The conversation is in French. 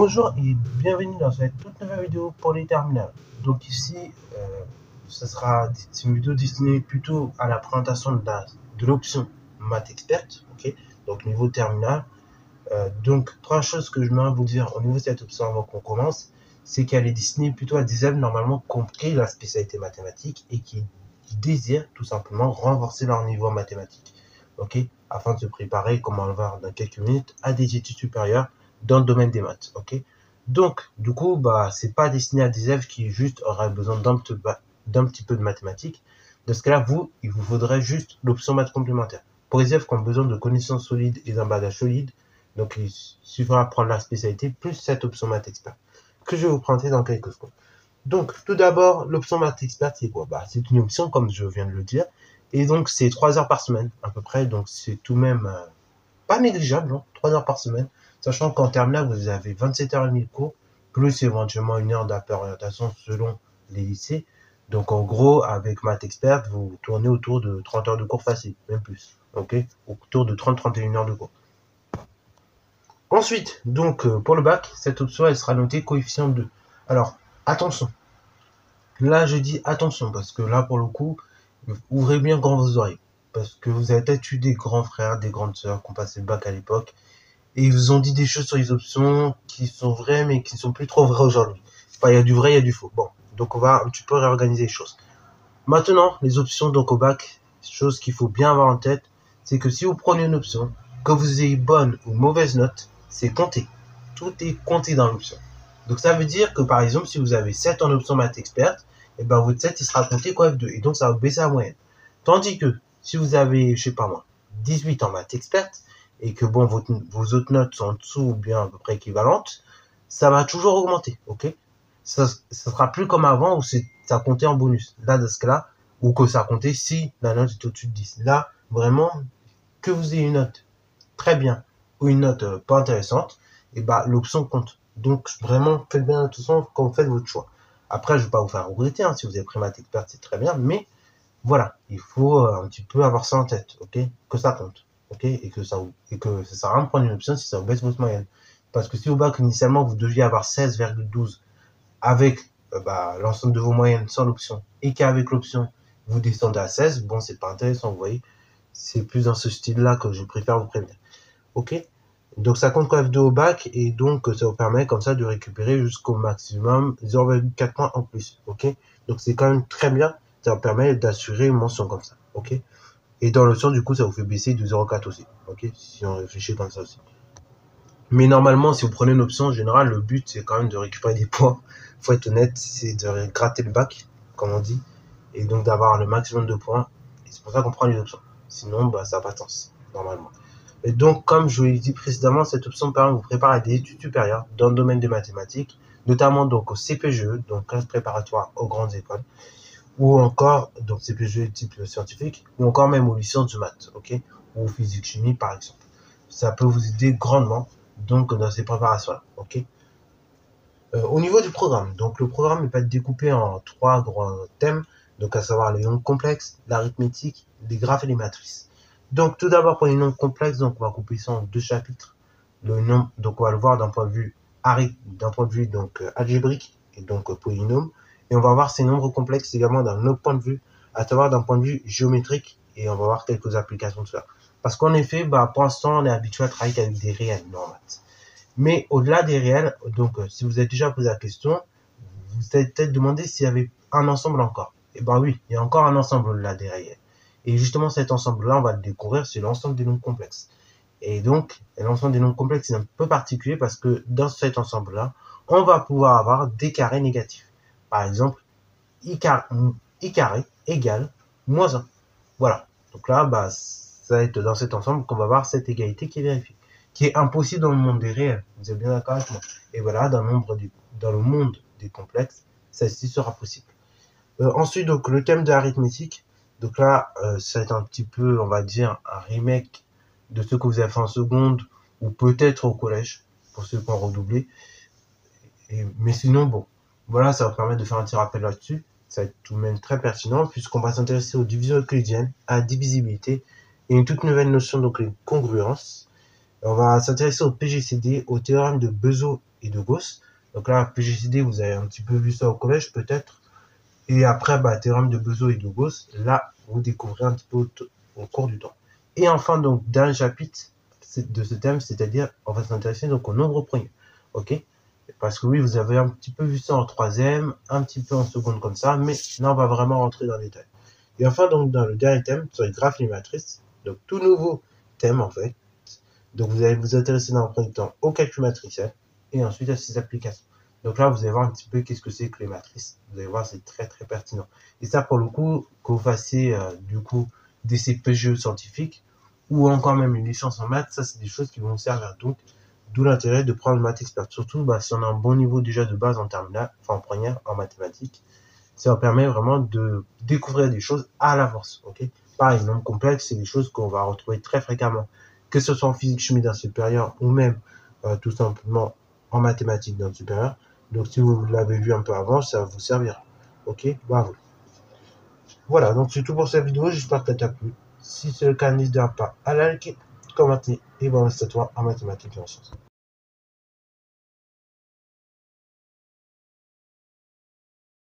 Bonjour et bienvenue dans cette toute nouvelle vidéo pour les terminales. Donc ici, c'est une vidéo destinée plutôt à la présentation de l'option Math Expert, ok. Donc niveau terminal. Donc première chose que je vais vous dire au niveau de cette option avant qu'on commence, c'est qu'elle est destinée plutôt à des élèves normalement compris la spécialité mathématique et qui désirent tout simplement renforcer leur niveau en mathématiques, ok, afin de se préparer, comme on va le voir dans quelques minutes, à des études supérieures dans le domaine des maths, ok. Donc, du coup, c'est pas destiné à des élèves qui juste auraient besoin d'un petit peu de mathématiques. Dans ce cas-là, il vous faudrait juste l'option maths complémentaire. Pour les élèves qui ont besoin de connaissances solides et d'un bagage solide, donc il suffira de prendre la spécialité plus cette option maths expert que je vais vous présenter dans quelques secondes. Donc, tout d'abord, l'option maths expert, c'est quoi? C'est une option, comme je viens de le dire, et donc c'est 3 heures par semaine à peu près, donc c'est tout de même pas négligeable, hein, 3 heures par semaine, sachant qu'en terminale, vous avez 27h30 de cours, plus éventuellement 1 heure d'appel-orientation selon les lycées. Donc en gros, avec Math Expert, vous tournez autour de 30 heures de cours facile, même plus, ok, autour de 30-31 heures de cours. Ensuite, donc pour le bac, cette option, elle sera notée coefficient 2. Alors, attention, là je dis attention, parce que là pour le coup, ouvrez bien grand vos oreilles, parce que vous avez peut-être eu des grands frères, des grandes sœurs qui ont passé le bac à l'époque, et ils vous ont dit des choses sur les options qui sont vraies, mais qui ne sont plus trop vraies aujourd'hui. Enfin, il y a du vrai, il y a du faux. Bon, donc on va un petit peu réorganiser les choses. Maintenant, les options donc au bac, chose qu'il faut bien avoir en tête, c'est que si vous prenez une option, que vous ayez bonne ou mauvaise note, c'est compté. Tout est compté dans l'option. Donc ça veut dire que par exemple, si vous avez 7 en option maths experte, et votre 7 il sera compté quoi F2, et donc ça va baisser la moyenne. Tandis que si vous avez, je sais pas moi, 18 en maths experte, et que bon, vos autres notes sont en dessous ou bien à peu près équivalentes, ça va toujours augmenter, ok. Ça sera plus comme avant où ça comptait en bonus. Là, dans ce cas-là, ou que ça comptait si la note est au-dessus de 10. Là, vraiment, que vous ayez une note très bien ou une note pas intéressante, et l'option compte. Donc, vraiment, faites bien attention quand vous faites votre choix. Après, je ne vais pas vous faire regretter, hein, si vous avez pris Math Expert, c'est très bien, mais voilà, il faut un petit peu avoir ça en tête, ok, que ça compte, ok, et que ça sert à rien de prendre une option si ça vous baisse votre moyenne. Parce que si au bac, initialement, vous deviez avoir 16,12 avec l'ensemble de vos moyennes sans l'option, et qu'avec l'option, vous descendez à 16, bon, c'est pas intéressant, vous voyez. C'est plus dans ce style-là que je préfère vous prévenir. Ok? Donc ça compte quand F2 au bac, et donc ça vous permet comme ça de récupérer jusqu'au maximum 0,4 points en plus. Ok? Donc c'est quand même très bien, ça vous permet d'assurer une mention comme ça. Ok? Et dans l'option, du coup, ça vous fait baisser de 0,4 aussi. Ok? Si on réfléchit comme ça aussi. Mais normalement, si vous prenez une option, en général, le but, c'est quand même de récupérer des points. Faut être honnête, c'est de gratter le bac, comme on dit, et donc d'avoir le maximum de points. Et c'est pour ça qu'on prend les options. Sinon, ça n'a pas de sens, normalement. Et donc, comme je vous l'ai dit précédemment, cette option permet de vous préparer à des études supérieures dans le domaine des mathématiques, notamment donc au CPGE, donc classe préparatoire aux grandes écoles, ou encore, donc CPGE type scientifique, ou encore même aux licences de maths, ok, ou physique-chimie, par exemple. Ça peut vous aider grandement donc dans ces préparations-là, ok. Au niveau du programme, donc le programme peut être découpé en 3 grands thèmes, donc à savoir les nombres complexes, l'arithmétique, les graphes et les matrices. Donc tout d'abord pour les nombres complexes, donc on va couper ça en 2 chapitres. Le nombre, donc on va le voir d'un point de vue donc algébrique et donc polynôme, et on va voir ces nombres complexes également d'un autre point de vue, à savoir d'un point de vue géométrique, et on va voir quelques applications de cela. Parce qu'en effet, pour l'instant, on est habitué à travailler avec des réels en maths. Mais au-delà des réels, donc si vous avez déjà posé la question, vous vous êtes peut-être demandé s'il y avait un ensemble encore. Et oui, il y a encore un ensemble au-delà des réels. Et justement, cet ensemble-là, on va le découvrir, c'est l'ensemble des nombres complexes. Et donc, l'ensemble des nombres complexes, c'est un peu particulier parce que dans cet ensemble-là, on va pouvoir avoir des carrés négatifs. Par exemple, i carré égale moins 1. Voilà. Donc là, ça va être dans cet ensemble qu'on va voir cette égalité qui est vérifiée, qui est impossible dans le monde des réels. Vous êtes bien d'accord avec moi? Et voilà, dans le monde des complexes, celle-ci sera possible. Ensuite, donc le thème de l'arithmétique. Donc là, ça va être un petit peu, on va dire, un remake de ce que vous avez fait en seconde, ou peut-être au collège, pour ceux qui ont redoublé. Mais sinon, bon, voilà, ça va permettre de faire un petit rappel là-dessus. Ça va être tout de même très pertinent, puisqu'on va s'intéresser aux divisions euclidiennes, à la divisibilité, et une toute nouvelle notion, donc les congruences. On va s'intéresser au PGCD, au théorème de Bezout et de Gauss. Donc là, PGCD, vous avez un petit peu vu ça au collège peut-être. Et après, théorème de Bezout et de Gauss, là, vous découvrez un petit peu au cours du temps. Et enfin, donc, dernier chapitre de ce thème, c'est-à-dire, on va s'intéresser donc au nombre premier. Ok? Parce que oui, vous avez un petit peu vu ça en troisième, un petit peu en seconde comme ça, mais là, on va vraiment rentrer dans les détails. Et enfin, donc, dans le dernier thème, sur les graphes et les matrices, donc, tout nouveau thème, en fait. Donc, vous allez vous intéresser dans le premier temps au calcul matriciel et ensuite à ses applications. Donc là, vous allez voir un petit peu qu'est-ce que c'est que les matrices. Vous allez voir, c'est très, très pertinent. Et ça, pour le coup, que vous fassiez, du coup, des CPGE scientifiques ou encore même une licence en maths, ça, c'est des choses qui vont vous servir. Donc, d'où l'intérêt de prendre maths expert. Surtout, si on a un bon niveau déjà de base en terminale, enfin en première, en mathématiques, ça vous permet vraiment de découvrir des choses à la force. Ok? Pareil, nombre complexe, c'est des choses qu'on va retrouver très fréquemment, que ce soit en physique chimie d'un supérieur ou même tout simplement en mathématiques d'un supérieur. Donc si vous l'avez vu un peu avant, ça va vous servir. Ok? Bravo. Voilà, donc c'est tout pour cette vidéo, j'espère que ça t'a plu. Si c'est le cas, n'hésite pas à liker, commenter et bon, c'est à toi en mathématiques et en sciences.